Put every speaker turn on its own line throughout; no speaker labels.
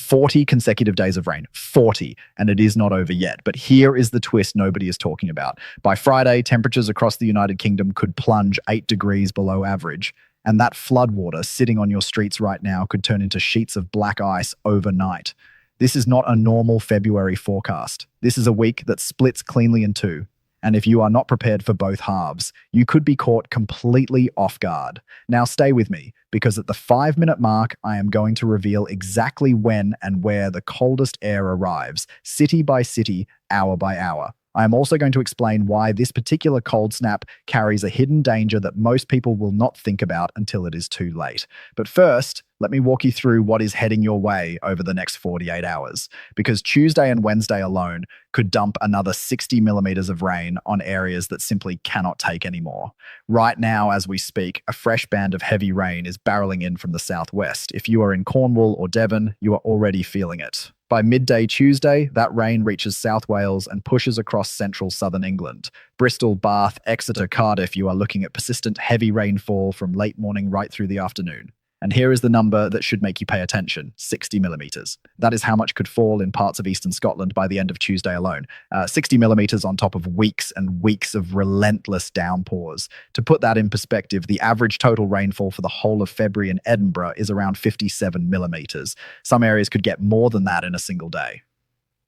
40 consecutive days of rain. 40. And it is not over yet. But here is the twist nobody is talking about. By Friday, temperatures across the United Kingdom could plunge 8 degrees below average. And that floodwater sitting on your streets right now could turn into sheets of black ice overnight. This is not a normal February forecast. This is a week that splits cleanly in two. And if you are not prepared for both halves, you could be caught completely off guard. Now stay with me, because at the 5-minute mark, I am going to reveal exactly when and where the coldest air arrives, city by city, hour by hour. I am also going to explain why this particular cold snap carries a hidden danger that most people will not think about until it is too late. But first, let me walk you through what is heading your way over the next 48 hours, because Tuesday and Wednesday alone could dump another 60 millimeters of rain on areas that simply cannot take anymore. Right now, as we speak, a fresh band of heavy rain is barreling in from the southwest. If you are in Cornwall or Devon, you are already feeling it. By midday Tuesday, that rain reaches South Wales and pushes across central southern England. Bristol, Bath, Exeter, Cardiff, you are looking at persistent heavy rainfall from late morning right through the afternoon. And here is the number that should make you pay attention, 60 millimetres. That is how much could fall in parts of eastern Scotland by the end of Tuesday alone. 60 millimetres on top of weeks and weeks of relentless downpours. To put that in perspective, the average total rainfall for the whole of February in Edinburgh is around 57 millimetres. Some areas could get more than that in a single day.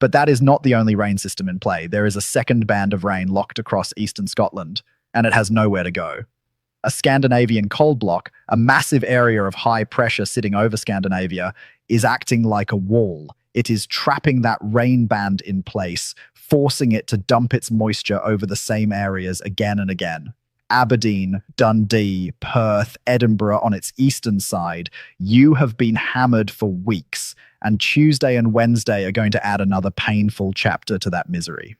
But that is not the only rain system in play. There is a second band of rain locked across eastern Scotland, and it has nowhere to go. A Scandinavian cold block, a massive area of high pressure sitting over Scandinavia, is acting like a wall. It is trapping that rain band in place, forcing it to dump its moisture over the same areas again and again. Aberdeen, Dundee, Perth, Edinburgh on its eastern side, you have been hammered for weeks, and Tuesday and Wednesday are going to add another painful chapter to that misery.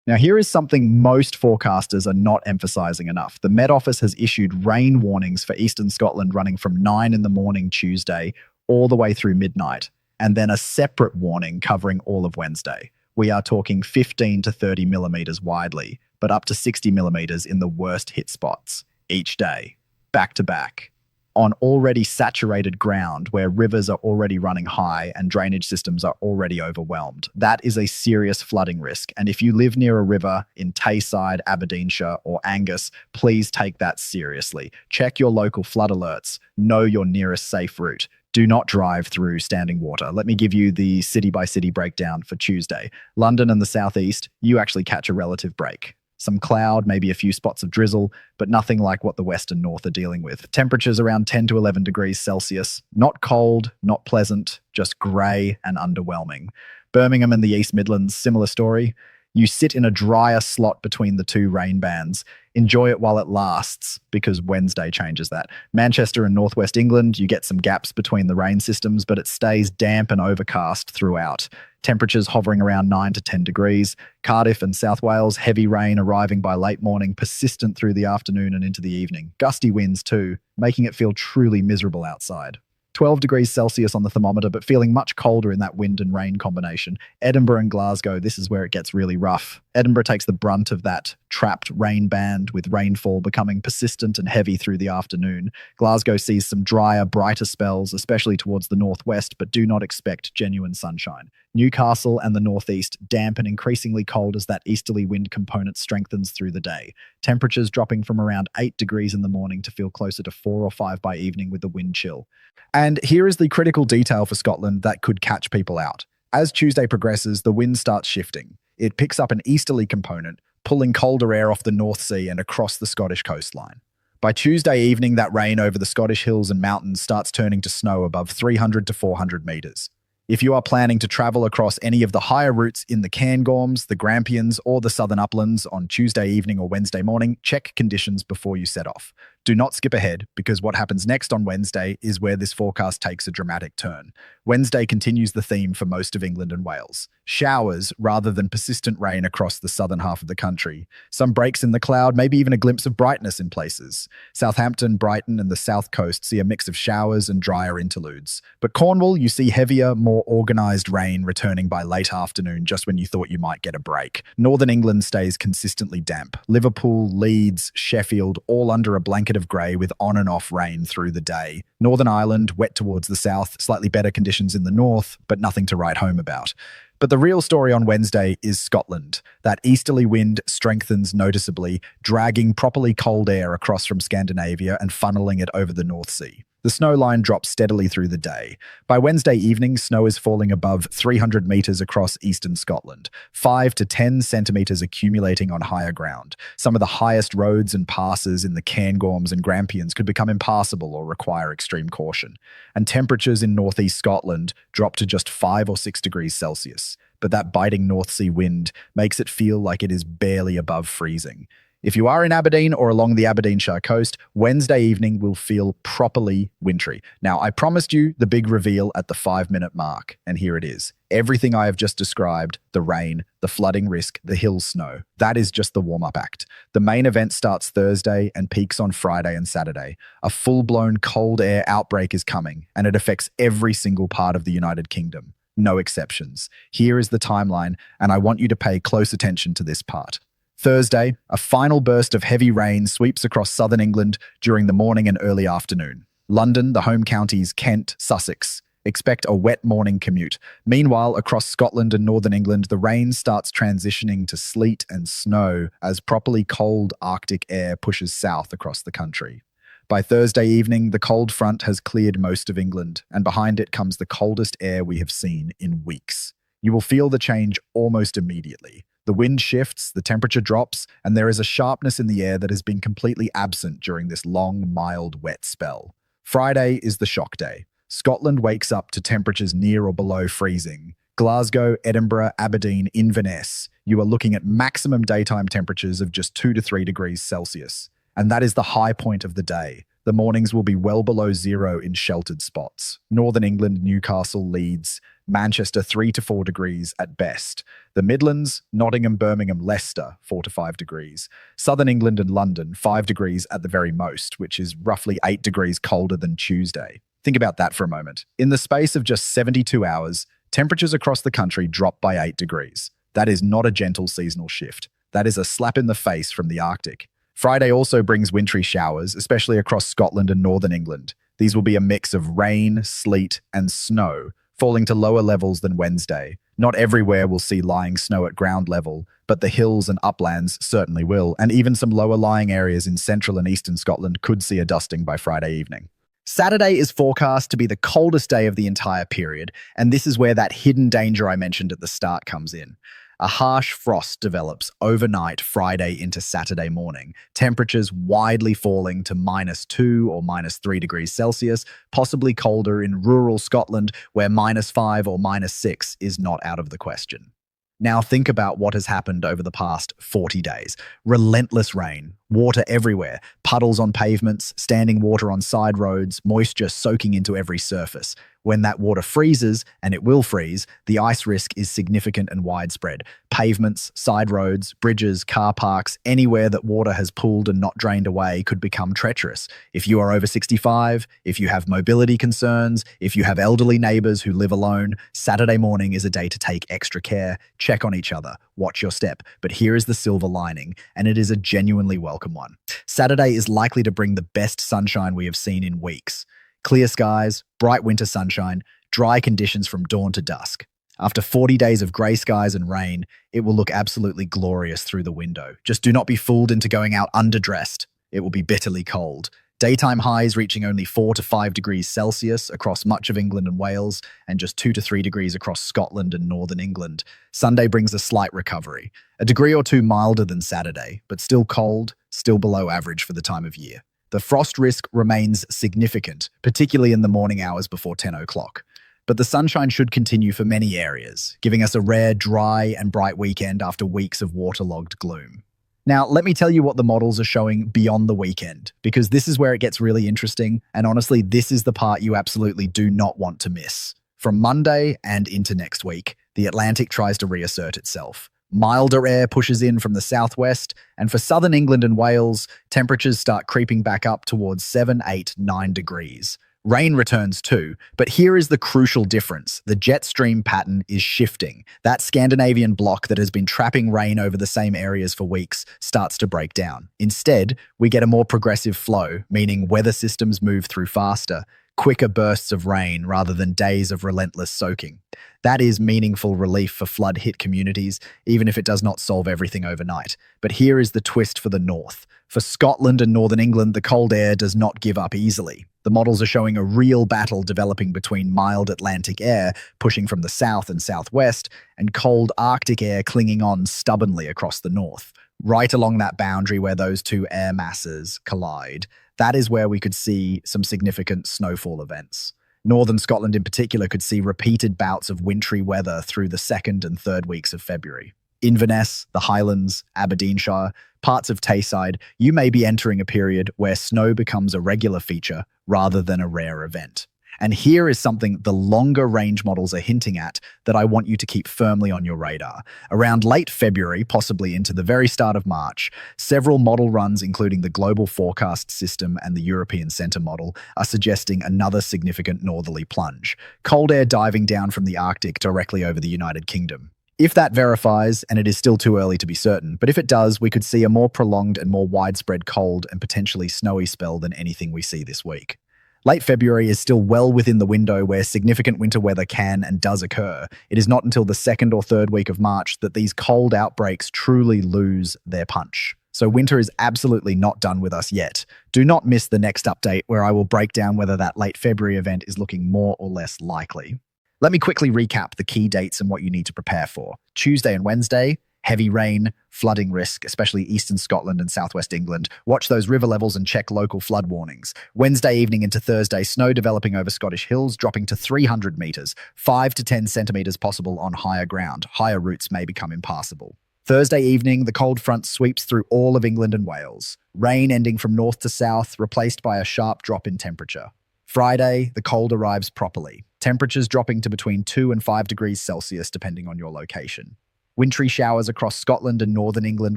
Now, here is something most forecasters are not emphasizing enough. The Met Office has issued rain warnings for eastern Scotland running from 9 in the morning Tuesday all the way through midnight, and then a separate warning covering all of Wednesday. We are talking 15 to 30 millimeters widely, but up to 60 millimeters in the worst hit spots each day, back to back, on already saturated ground where rivers are already running high and drainage systems are already overwhelmed. That is a serious flooding risk. And if you live near a river in Tayside, Aberdeenshire, or Angus, please take that seriously. Check your local flood alerts. Know your nearest safe route. Do not drive through standing water. Let me give you the city-by-city breakdown for Tuesday. London and the southeast, you actually catch a relative break. Some cloud, maybe a few spots of drizzle, but nothing like what the west and north are dealing with. Temperatures around 10 to 11 degrees Celsius. Not cold, not pleasant, just grey and underwhelming. Birmingham and the East Midlands, similar story. You sit in a drier slot between the two rain bands. Enjoy it while it lasts, because Wednesday changes that. Manchester and northwest England, you get some gaps between the rain systems, but it stays damp and overcast throughout. Temperatures hovering around 9 to 10 degrees. Cardiff and South Wales, heavy rain arriving by late morning, persistent through the afternoon and into the evening. Gusty winds too, making it feel truly miserable outside. 12 degrees Celsius on the thermometer, but feeling much colder in that wind and rain combination. Edinburgh and Glasgow, this is where it gets really rough. Edinburgh takes the brunt of that trapped rain band, with rainfall becoming persistent and heavy through the afternoon. Glasgow sees some drier, brighter spells, especially towards the northwest, but do not expect genuine sunshine. Newcastle and the northeast, damp and increasingly cold as that easterly wind component strengthens through the day. Temperatures dropping from around 8 degrees in the morning to feel closer to 4 or 5 by evening with the wind chill. And here is the critical detail for Scotland that could catch people out. As Tuesday progresses, the wind starts shifting. It picks up an easterly component, pulling colder air off the North Sea and across the Scottish coastline. By Tuesday evening, that rain over the Scottish hills and mountains starts turning to snow above 300 to 400 metres. If you are planning to travel across any of the higher routes in the Cairngorms, the Grampians, or the southern uplands on Tuesday evening or Wednesday morning, check conditions before you set off. Do not skip ahead, because what happens next on Wednesday is where this forecast takes a dramatic turn. Wednesday continues the theme for most of England and Wales. Showers rather than persistent rain across the southern half of the country. Some breaks in the cloud, maybe even a glimpse of brightness in places. Southampton, Brighton, and the south coast see a mix of showers and drier interludes. But Cornwall, you see heavier, more organised rain returning by late afternoon, just when you thought you might get a break. Northern England stays consistently damp. Liverpool, Leeds, Sheffield, all under a blanket blanket of grey with on and off rain through the day. Northern Ireland, wet towards the south, slightly better conditions in the north, but nothing to write home about. But the real story on Wednesday is Scotland. That easterly wind strengthens noticeably, dragging properly cold air across from Scandinavia and funneling it over the North Sea. The snow line drops steadily through the day. By Wednesday evening, snow is falling above 300 metres across eastern Scotland, 5 to 10 centimetres accumulating on higher ground. Some of the highest roads and passes in the Cairngorms and Grampians could become impassable or require extreme caution. And temperatures in northeast Scotland drop to just 5 or 6 degrees Celsius. But that biting North Sea wind makes it feel like it is barely above freezing. If you are in Aberdeen or along the Aberdeenshire coast, Wednesday evening will feel properly wintry. Now, I promised you the big reveal at the 5-minute mark, and here it is. Everything I have just described, the rain, the flooding risk, the hill snow, that is just the warm-up act. The main event starts Thursday and peaks on Friday and Saturday. A full-blown cold air outbreak is coming, and it affects every single part of the United Kingdom. No exceptions. Here is the timeline, and I want you to pay close attention to this part. Thursday, a final burst of heavy rain sweeps across southern England during the morning and early afternoon. London, the home counties, Kent, Sussex. Expect a wet morning commute. Meanwhile, across Scotland and northern England, the rain starts transitioning to sleet and snow as properly cold Arctic air pushes south across the country. By Thursday evening, the cold front has cleared most of England, and behind it comes the coldest air we have seen in weeks. You will feel the change almost immediately. The wind shifts, the temperature drops, and there is a sharpness in the air that has been completely absent during this long, mild, wet spell. Friday is the shock day. Scotland wakes up to temperatures near or below freezing. Glasgow, Edinburgh, Aberdeen, Inverness, you are looking at maximum daytime temperatures of just 2 to 3 degrees Celsius. And that is the high point of the day. The mornings will be well below zero in sheltered spots. Northern England, Newcastle, Leeds, Manchester 3 to 4 degrees at best. The Midlands, Nottingham, Birmingham, Leicester 4 to 5 degrees. Southern England and London 5 degrees at the very most, which is roughly 8 degrees colder than Tuesday. Think about that for a moment. In the space of just 72 hours, temperatures across the country drop by 8 degrees. That is not a gentle seasonal shift. That is a slap in the face from the Arctic. Friday also brings wintry showers, especially across Scotland and northern England. These will be a mix of rain, sleet, and snow, falling to lower levels than Wednesday. Not everywhere will see lying snow at ground level, but the hills and uplands certainly will, and even some lower-lying areas in central and eastern Scotland could see a dusting by Friday evening. Saturday is forecast to be the coldest day of the entire period, and this is where that hidden danger I mentioned at the start comes in. A harsh frost develops overnight Friday into Saturday morning, temperatures widely falling to -2 or -3 degrees Celsius, possibly colder in rural Scotland where -5 or -6 is not out of the question. Now think about what has happened over the past 40 days. Relentless rain, water everywhere, puddles on pavements, standing water on side roads, moisture soaking into every surface. When that water freezes, and it will freeze, the ice risk is significant and widespread. Pavements, side roads, bridges, car parks, anywhere that water has pooled and not drained away could become treacherous. If you are over 65, if you have mobility concerns, if you have elderly neighbours who live alone, Saturday morning is a day to take extra care, check on each other, watch your step. But here is the silver lining, and it is a genuinely welcome one. Saturday is likely to bring the best sunshine we have seen in weeks. Clear skies, bright winter sunshine, dry conditions from dawn to dusk. After 40 days of grey skies and rain, it will look absolutely glorious through the window. Just do not be fooled into going out underdressed. It will be bitterly cold. Daytime highs reaching only 4 to 5 degrees Celsius across much of England and Wales, and just 2 to 3 degrees across Scotland and northern England. Sunday brings a slight recovery. A degree or two milder than Saturday, but still cold, still below average for the time of year. The frost risk remains significant, particularly in the morning hours before 10 o'clock. But the sunshine should continue for many areas, giving us a rare, dry and bright weekend after weeks of waterlogged gloom. Now, let me tell you what the models are showing beyond the weekend, because this is where it gets really interesting, and honestly, this is the part you absolutely do not want to miss. From Monday and into next week, the Atlantic tries to reassert itself. Milder air pushes in from the southwest, and for southern England and Wales, temperatures start creeping back up towards 7, 8, 9 degrees. Rain returns too, but here is the crucial difference. The jet stream pattern is shifting. That Scandinavian block that has been trapping rain over the same areas for weeks starts to break down. Instead, we get a more progressive flow, meaning weather systems move through faster, quicker bursts of rain rather than days of relentless soaking. That is meaningful relief for flood-hit communities, even if it does not solve everything overnight. But here is the twist for the north. For Scotland and northern England, the cold air does not give up easily. The models are showing a real battle developing between mild Atlantic air pushing from the south and southwest and cold Arctic air clinging on stubbornly across the north. Right along that boundary where those two air masses collide, that is where we could see some significant snowfall events. Northern Scotland in particular could see repeated bouts of wintry weather through the 2nd and 3rd weeks of February. Inverness, the Highlands, Aberdeenshire, parts of Tayside, you may be entering a period where snow becomes a regular feature rather than a rare event. And here is something the longer range models are hinting at that I want you to keep firmly on your radar. Around late February, possibly into the very start of March, several model runs, including the Global Forecast System and the European Centre model, are suggesting another significant northerly plunge. Cold air diving down from the Arctic directly over the United Kingdom. If that verifies, and it is still too early to be certain, but if it does, we could see a more prolonged and more widespread cold and potentially snowy spell than anything we see this week. Late February is still well within the window where significant winter weather can and does occur. It is not until the 2nd or 3rd week of March that these cold outbreaks truly lose their punch. So winter is absolutely not done with us yet. Do not miss the next update where I will break down whether that late February event is looking more or less likely. Let me quickly recap the key dates and what you need to prepare for. Tuesday and Wednesday, heavy rain, flooding risk, especially eastern Scotland and southwest England. Watch those river levels and check local flood warnings. Wednesday evening into Thursday, snow developing over Scottish hills, dropping to 300 metres, 5 to 10 centimetres possible on higher ground. Higher routes may become impassable. Thursday evening, the cold front sweeps through all of England and Wales. Rain ending from north to south, replaced by a sharp drop in temperature. Friday, the cold arrives properly. Temperatures dropping to between 2 and 5 degrees Celsius depending on your location. Wintry showers across Scotland and northern England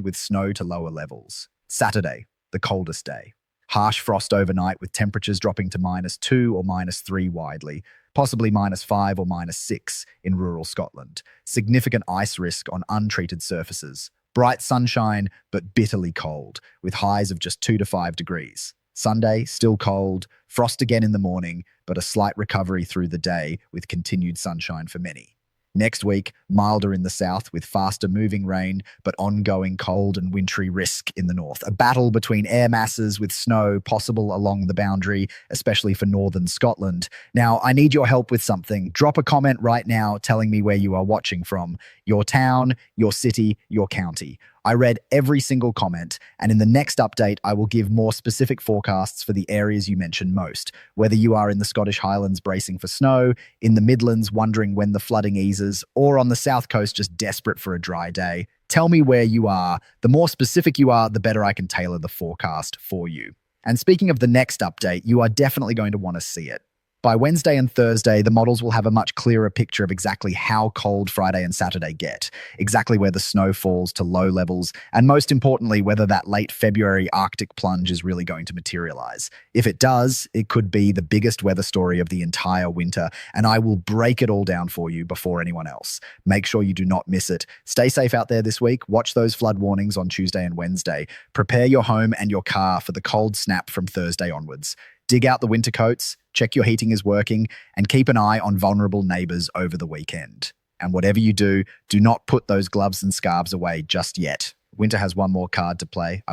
with snow to lower levels. Saturday, the coldest day. Harsh frost overnight with temperatures dropping to -2 or -3 widely, possibly -5 or -6 in rural Scotland. Significant ice risk on untreated surfaces. Bright sunshine, but bitterly cold, with highs of just 2 to 5 degrees. Sunday, still cold, frost again in the morning, but a slight recovery through the day with continued sunshine for many. Next week, milder in the south with faster moving rain, but ongoing cold and wintry risk in the north. A battle between air masses with snow possible along the boundary, especially for northern Scotland. Now, I need your help with something. Drop a comment right now telling me where you are watching from. Your town, your city, your county. I read every single comment, and in the next update, I will give more specific forecasts for the areas you mentioned most. Whether you are in the Scottish Highlands bracing for snow, in the Midlands wondering when the flooding eases, or on the south coast just desperate for a dry day, tell me where you are. The more specific you are, the better I can tailor the forecast for you. And speaking of the next update, you are definitely going to want to see it. By Wednesday and Thursday, the models will have a much clearer picture of exactly how cold Friday and Saturday get, exactly where the snow falls to low levels, and most importantly, whether that late February Arctic plunge is really going to materialize. If it does, it could be the biggest weather story of the entire winter, and I will break it all down for you before anyone else. Make sure you do not miss it. Stay safe out there this week. Watch those flood warnings on Tuesday and Wednesday. Prepare your home and your car for the cold snap from Thursday onwards. Dig out the winter coats, check your heating is working, and keep an eye on vulnerable neighbours over the weekend. And whatever you do, do not put those gloves and scarves away just yet. Winter has one more card to play. I will